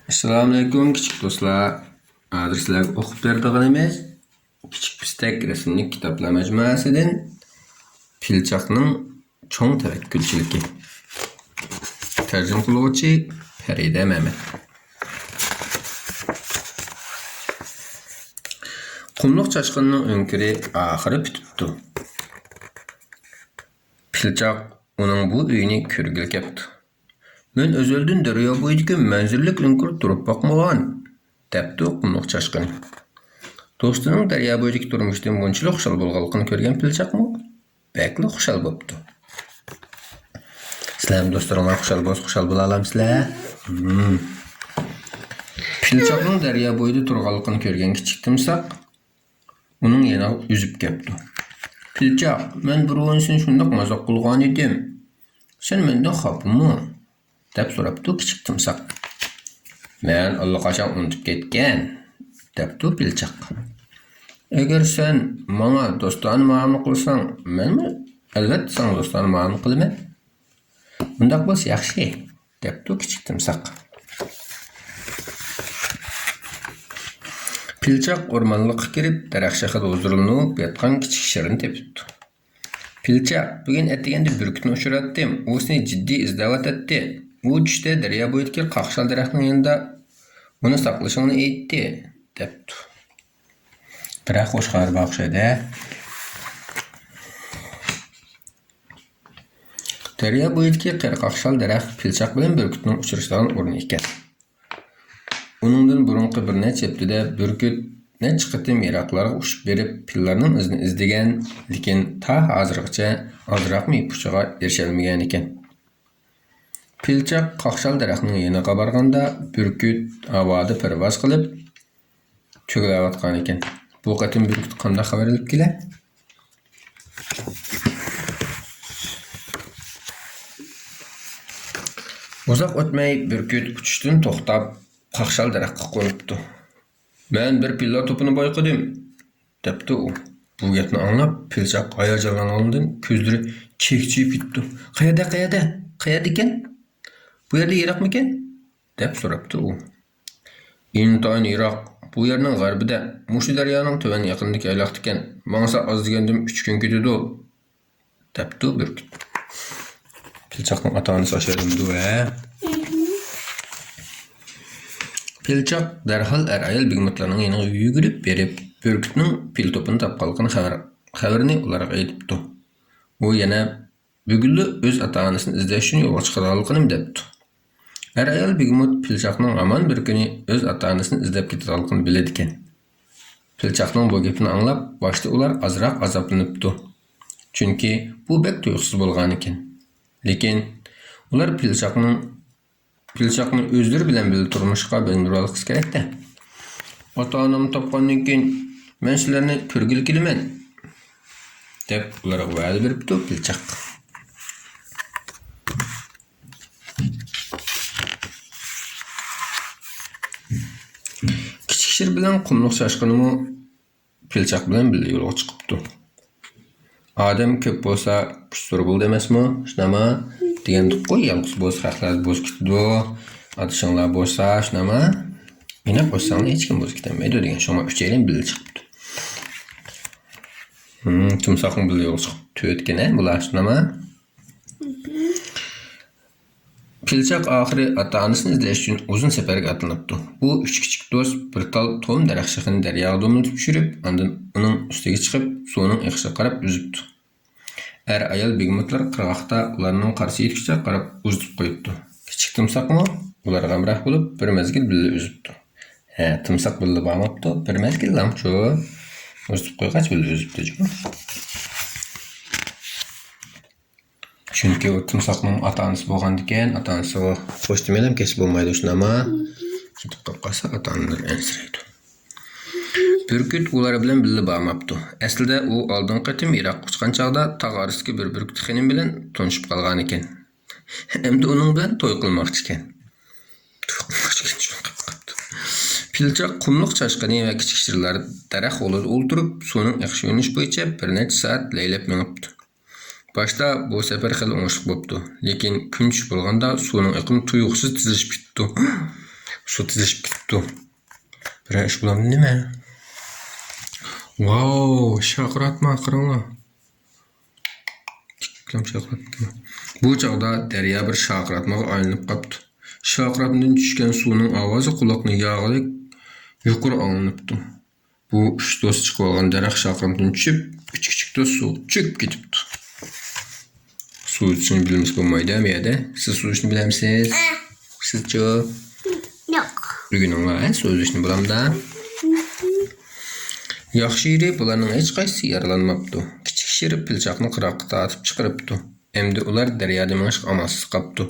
Assalamu alaikum küçük dostlar. Hozir sizlarga o'qib beradiganimiz Kichik Pistak rasmli kitoblar majmuasidan Pilchoqning cho'ng tavakkulchiligi. Tarjima qiluvchi Farida Mehmet. Qumluq chashqinining o'nkiri oxiri bitibdi. Pilchoq uning bu uyini ko'rgil kepti. Men özöldün daryo bo'yidagi manzillik o'nkir turib boqmagan, debdi qumluq chashqini. Do'stining daryo bo'yidagi turmushdan bunchalik xushal bo'lganligini ko'rgan Pilchoqmi? Bakli xushal bo'pti. Sizlar do'stlaringlar xushal bo'la olamsizlar? Pilchoqning daryo bo'yida turganligini ko'rgan kichik timsoq uning yana üzüp kepti. Pilchoq, men bir o'yin seni shundoq mazoq qilgan edim. Sen mendan xafami? deb so'rabdi kichik timsoq. Men allaqachon unutib ketgan, debdi Pilchoq. Agar sen menga do'stona muomala qilsang, menmi albatta sen do'stona muomala qilaman. Bundoq bo'lsa yaxshi, debdi kichik timsoq. Pilchoq o'rmonlikqa kirib, daraxt shaxida o'zirilib yotgan kichik shirin tepibdi. Pilchoq, bugun atiganda burkutni uchratdim. U seni jiddiy izlayotdi. U tushda daryo bo'yidagi qaqshal daraxtning yanında uni saqlashingni aytdi, debdi. Biroq xush xabar o'xshaydi. Daryo bo'yidagi qaqshal daraxt Pilchoq bilan burkutning uchrashadigan o'rni ekan. Uningdan burunqi bir necha haftada burkut necha qatim yiroqlarga uchib berib, pillarning izini izlagan, lekin ta hozirgacha ozroqmi ipuchiga erisholmagan ekan. Pilchoq qaqshal daraxtning yoniga borganda burkut havoda parvoz qilib cho'g'layotgan ekan. Bu qatim burkut qanday xabar olib kelar? Uzoq o'tmay burkut uchishdan to'xtab qaqshal daraxtga qo'yibdi. Men bir pilla to'pini boyqadim, debdi u. Bu gapni anglab Pilchoq hayajonlanganidan ko'zlari chekchiyib ketdi. Qayerda ekan? Bu yerda yiroqmikan? deb so'rabdi u. Intoyin yiroq. Bu yerning g'arbida, mushu daryoning tuvan yaqinidagi ayloqda ekan. Mangsa oz degandim 3 kun ketadi, debdi burkut. Pilchoqning ota-onasi oshadimdi-a? Pilchoq darhol ayol bigmatlarning yoniga yugurib berib, burkutning pil to'pini topganligini xabarini ularga aytibdi. U yana bugunli o'z ota-onasini izlash uchun yo'lga chiqadiganligini debdi. Ayol bigmat Pilchoqning amon bir kuni o'z ota-onasini izlab ketadiganligini biladi ekan. Pilchoqning bu gapini anglab, boshda ular ozroq azoblanibdi. Chunki bu bek tuyuqsiz bo'lgan ekan. Lekin ular Pilchoqni o'zlari bilan birga turmushga bindirish kerak-da. Ota-onamni topgandan keyin men sizlarni ko'rgil kelaman, deb ularga va'da beribdi Pilchoq. Kichik shir bilan qumluq chashqinimi Pilchoq bilan birga yo'lga chiqibdi. Odam ko'p bo'lsa, kuch zo'r bo'ldi emasmi? Shunama degandik qo'y, yolg'iz bo'lsa haqlar bo'z ketdi. Adishinglar bo'lsa, shunama meni qo'ysanglar hech kim bo'z ketmaydi degan shoma uchaylan birga chiqibdi. Timsoqning birga yo'lga chiqib to'yotgan bular shunama. Pilchoq oxiri ota-onasini izlash uchun uzun safarga atlanibdi. Bu uch kichik do'st bir tal tom daraxt shaxini daryoga do'miltib tushirib, undan uning ustiga chiqib, suvning iqishiga qarab uzibdi. Ayol bigmatlar qirg'oqda ularning qarshi yetishga qarab uzib qo'yibdi. Kichik timsoqmi ularga hamroh bo'lib bir mezgil birga uzibdi. Timsoq birga bormabdi, bir mezgil lamcho uzib qo'ygach birga uzibdi. Chunki u timsoqning ota-onasi bo'lgandan keyin ota-onasi xo'sh demaylam kech bo'lmaydi shunama. Ketib qolsa ota-onalar ansiraydi. Burkut ular bilan birga bormabdi. Aslida u oldin qatim Iroqqa chiqqan chog'da tog' orasidagi bir burkut xinim bilan tanishib qolgan ekan. Endi uning bilan to'y qilmoqchi ekan. Pilchoq qumluq chashqini va kichik shirlar daraxt olida o'ltirib, suvning iqish yo'nish bo'yicha bir necha soat laylab minibdi. Başta bu sefer xil o'ngishli bo'pti, lekin kun tushib bo'lganda suvning iqimi tuyuqsiz tizilishib ketdi. Şu tizişip gitti. Bir iş bulam nime? Wow, şakıratma kırınla. Çıkkılam şakıratma. Bu çağda derya bir şakıratmağa aylanıp kaptı. Şakıratından düşken suunun avazı kulakını yağlayıp yukarı alınıptı. Bu üç dost çıkıp algan derek şakıratından düşüp, üç küçük dost su çöküp gidipti. Su için bilmemiz olmayı demeyede. Siz su için bilir misiniz? Sizce? Yok. Bir gün ona su için bulam da. Yaxşı yeri bularning hech qaysi yaralanmaptı. Kichik şeri pilchoqni qiraqqa atıp chiqaribdi. Endi ular daryoda mashq amalsiz qapti.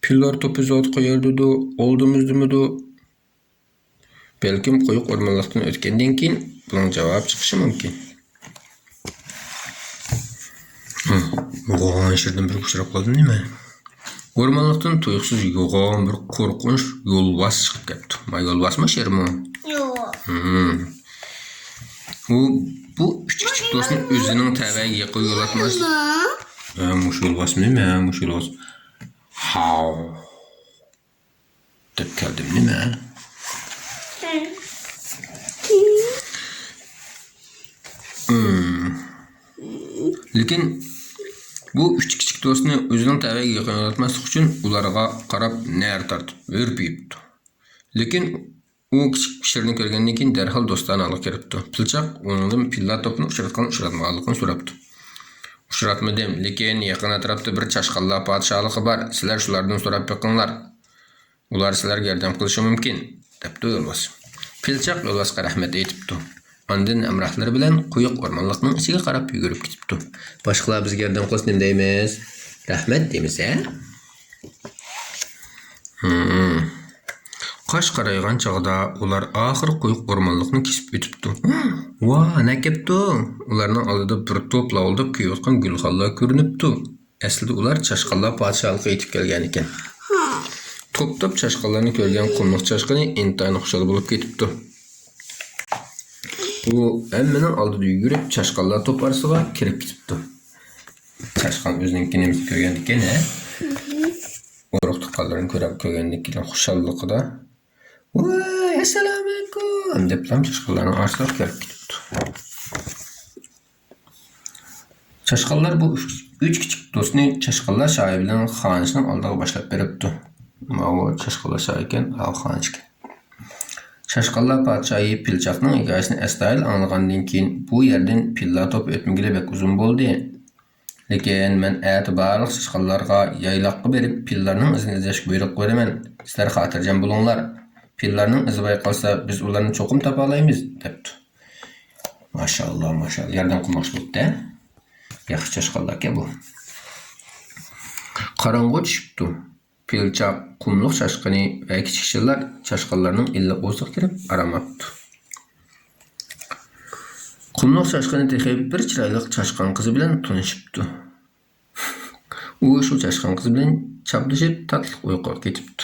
Pillar to'pi zot qo'yardi-da, oldimizdimi-da. Belkim qo'yiq o'rmonlikdan o'tgandan keyin buning javob chiqishi mumkin. Yo'g'on shirdan bir uchrab qoldim nima? O'rmonlikdan tuyuqsiz yo'g'on bir qo'rqinch yo'lbars chiqib ketdi. Ma yo'lbarsmi shermi? Yok. Bu üç küçük dostun özünün təbəyi yıqı yol atmaz. Muş yolbas nime? Muş yolbas. Hav. Dep geldim nime? Lekin bu üç küçük dostun özünün təbəyi yıqı yol atması üçün ularga qarab nər tartıb, örpüyüptü. Lekin o küçük pişirini görgenden keyin derhal dostlarını alıp kiripti. Pilchoq onundan pilla topunu uçratmalıqını so'rabdi. Uçratmadım, lekin yaqin atrofda bir chashqanlar podshohligi bor. Sizlar shulardan so'rab beqinglar. Ular sizlarga yordam qilishi mumkin, debdi yo'lbars. Pilchoq yo'lbarsga rahmat aytibdi. Ondan amrohlari bilan quyuq o'rmonlikning ichiga qarab yugurib ketibdi. Boshqalar bizga yordam qilsin deb deymiz. Rahmat deymiz, ha? Qash qaraygan chog'da ular oxir quyuq o'rmonlikni kesib o'tibdi. Va, ana kepti. Ularning oldida bir to'p lavulda kuyayotgan gulxonlar ko'rinibdi. Aslida ular chashqanlar podshohligiga yetib kelgan ekan. To'p-to'p chashqanlarni ko'rgan qulluq chashqani intayin xushal bo'lib ketibdi. U hammaning oldida yugurib chashqanlar to'p orasiga kirib ketibdi. Chashqan o'zinikini ko'rgan ekan, ha? O'roq tuqqanlarini ko'rib ko'rgandan keyin xushalliqida "Voy, assalomu alaykum" deb chashqanlarning orasiga kirib ketibdi. Chashqanlar bu üç küçük do'stni chashqanlar shoyi bilan xonishning oldiga boshlab beribdi. Mana chashqanlar shoyi ekan, xonish ekan. Chashqanlar podshohi pilchoqning hikoyasini astoydil anglagandan keyin bu yerdan pilla top o'tmagili bek uzun bo'ldi. Lekin men barliq chashqanlarga yayloqqa berib pillarning izini izlashga buyruq beraman. Sizlar xotirjam bo'linglar. Pillarning izi bayqalsa biz ularni cho'qim topa olamiz, debdi. Maşallah, maşallah. Yerdan qilmoqchi bo'ldi. Yaxshi chashqanlar ekan bu. Qorong'u tushibdi. Pilchoq, qumliq chashqani va kichikchalar chashqanlarning illiq o'ziga kirib aramabdi. Qumliq chashqani texib bir chiroyli chashqan qizi bilan tanishibdi. U shu chashqan qiz bilan chaplashib tatliq uyquga ketibdi.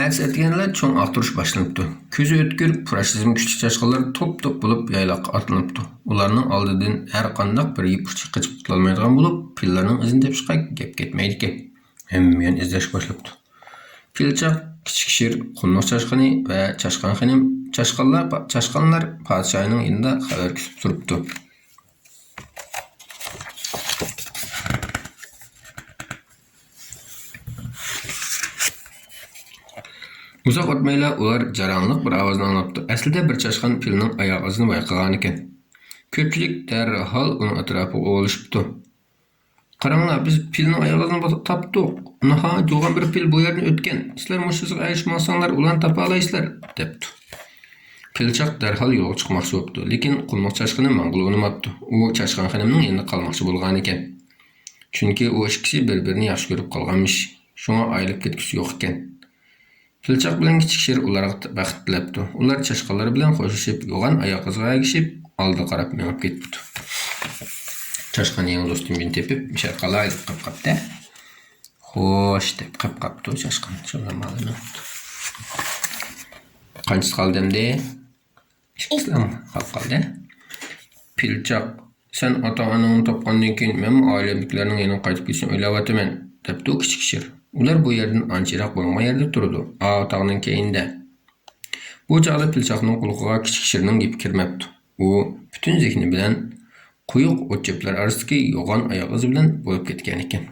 Aks etganlar cho'ng aqtirish boshlanibdi. Ko'zi o'tkir, purashizm kuchli chashqanlar top-top bo'lib yayloqqa otlanibdi. Ularning oldidan har qanday bir yigitcha qochib qutulolmaydigan bo'lib, pillarning izini tepishga gap ketmaydi ekan. Hammayan izlash boshlabdi. Pilchoq, kichik shir, qumloq chashqani va chashqan xonim chashqanlar podshohining yanında xabar kutib turibdi. Uzoq o'tmayla ular jaranglik bir ovozni anglabdi. Aslida bir chashqan pilning oyoq izini bayqagan ekan. Ko'pchilik darhol uning atrofiga o'lishibdi. Qaranglar, biz pilning oyoq izini topdik. Nihoyat yo'g'on bir pil bu yerdan o'tgan. Sizlar mushsiz ayishmasanlar, ularni topa olasizlar, debdi. Pilchoq darhol yo'lga chiqmoqchi bo'ldi, lekin qulmoq chashqani ma'qul unamabdi. U chashqan xonimning yanında qolmoqchi bo'lgan ekan. Chunki u ikkisi bir-birini yaxshi ko'rib qolganmish. Shunga ayilib ketgisi yo'q ekan. Pilchoq bilan kichik shir ularga baxt tilabdi. Ular chashqanlar bilan qo'shishib, yo'g'on oyoq iziga ergishib, oldiga qarab menib ketdi. Chashqan yangi do'stim bilan tepib, "Sharqalay" deb qapqapti. Xo'sh deb qapqapti chashqan. Shunday ma'lum. Qanchasi qoldi endi? Ishqilam qoldi. Pilchoq Sen ata-ananı topqandan keyin men ailemliklerinin yanına qaytıp kelsin o'ylayotaman, depdi u kichik shir. Ular bu yerdan ancharoq bo'lgan yerda turdi. Tog'ning keyinda. Bu chog'da pilchoqning qulog'iga kichik shirning gapi kirmabdi. U butun zehni bilan quyuq o'tcheplar orasidagi yo'g'on oyoq izi bilan bo'lib ketgan ekan.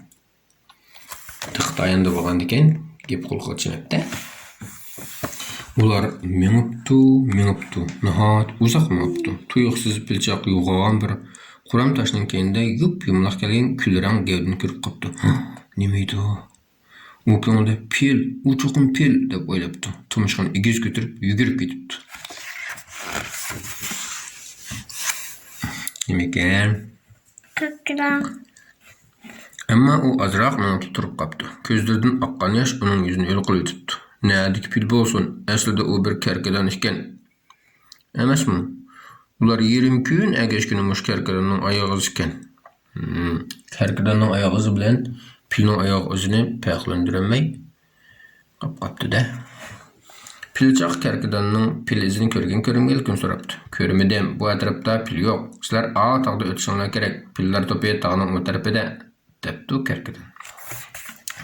Tiqtayanda bo'lgandan keyin gap qulog'iga tushmabdi. Ular minibdi. Nihoyat uzoq minibdi. Tuyuqsiz pilchoq yo'g'on bir quram toshning keyinda yumloq kelgan kulrang gavdani ko'rib qopdi. Nima edi u? U ko'ngilda pil, u cho'qim pil deb o'ylabdi. Tumshqani egiz ko'tarib yugurib ketibdi. Nima ekan? Kıkırak. Ammo u ozroq minib turib qopdi. Ko'zlaridan oqqan yosh uning yuzini yo'l qilib tutdi. Nadik pil bo'lsin, aslida u bir karkadan ekan. Emasmi? Ular 20 kun agash kuni mush karkadanning oyog'i ekan. Karkadanning oyog'i bilan pilning oyoq izini farqlantirolmay qopqapti-da. Pilchoq karkadanning pil izini ko'rgan kun so'rabdi. Ko'rmadim, bu atrofda pil yo'q. Sizlar tog'da o'tishinglar kerak. Pillar to'pi tog'ning o tarafida, debdi karkadan.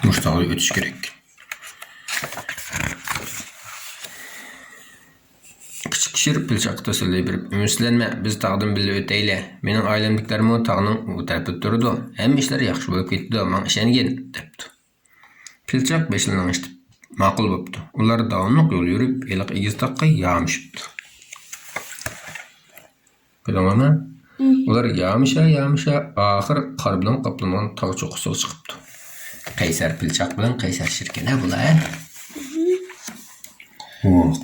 Mush tog'da o'tish kerak. Kichik shir pilchoqqa tasalli berib, "Ümitlanma, biz tog'dan birga o'taylik. Mening ailemliklarimi tog'ning u tarafida turdi. Hamma ishlar yaxshi bo'lib ketdi, men ishongin", debdi. Pilchoq beshidan eshitib, ma'qul bo'pti. Ular davomli yo'l yurib, eliq egiz taqqa yamishibdi. Bilaman, ular yamisha, oxir qor bilan qoplangan tog' cho'qqisiga chiqibdi. Qaysar pilchoq bilan qaysar shirkina bular.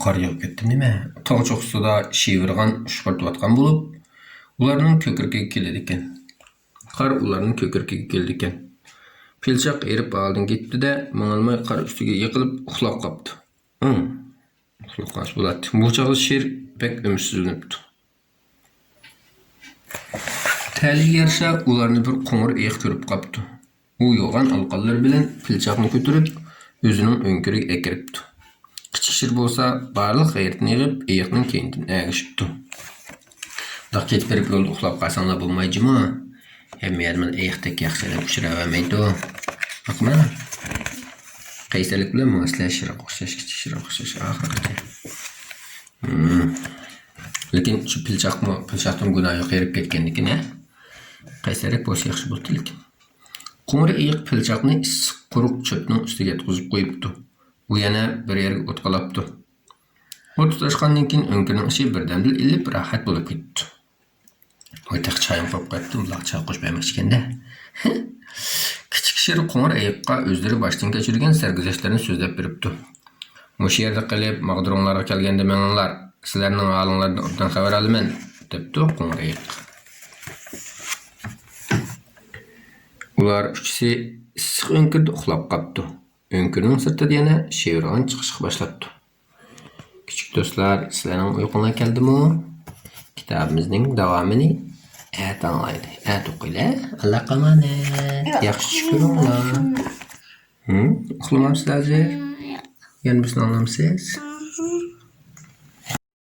Qor yog'ib ketdi nima? Tog' cho'qqisida shivirgan, ushqirtayotgan bo'lib, ularning ko'kirkiga keladi ekan. Qor ularning ko'kirkiga keldi ekan. Pilchoq erib oldin ketdi-da, mang'ilmay qor ustiga yiqilib uxlab qopti. Uxlab qolish bo'ladi. Bu chog'da shir pek umidsiz. Taliga yarasha ularni bir qo'ng'ir eyiq ko'rib qopti. U yo'g'on alqonlar bilan pilchoqni ko'tarib, o'zining o'nkiriga ekiribdi. Kichik shir bo'lsa, barliq g'ayratini yig'ib, eyiqning keynidan ag'ishibdi. Daq ketib berib yo'lda uxlab qolsanglar bo'lmaydimi? Hamma yerdan eyiqdek yaxshilab uchiravermaydi. Bakma. Qaysarlik bilan moslashishroq o'xshash, kichik shir o'xshash oxirida. Lekin shu pilchoqdan gunohi qerib ketganligini qaysarlik bo'lsa yaxshi bo'ldi lekin. Qo'ng'ir eyiq pilchoqni issiq quruq cho'pning ustiga yotqizib qo'yibdi. U yana bir yerga o't qalabdi. O't tutashgandan keyin o'nkining ichi birdamda ilib rohat bo'lib ketdi. O'taq choyim qo'yib qo'yibdi, uloq choy qo'shib bermoqchi ekanda. Kichik shir qo'ng'ir eyiqqa o'zlari boshdan kechirgan sarguzashtlarini so'zlab beribdi. Mush yerda qilib, mag'duronglarga kelganda meninglar, sizlarning holinglardan obdan xabar olaman, debdi qo'ng'ir eyiq. Ular uchisi issiq o'nkirda uxlab qopdi. O'nkirning sirtida yana shivirg'on chiqish boshlabdi. Kichik do'stlar, sizlarning uyqunglar keldimi? Kitobimizning davomini anglaydi. O'qinglar. Alloh qamanat. Yaxshi tush ko'ringlar. Uxlamamsizlar? Yana bizni anglamsiz?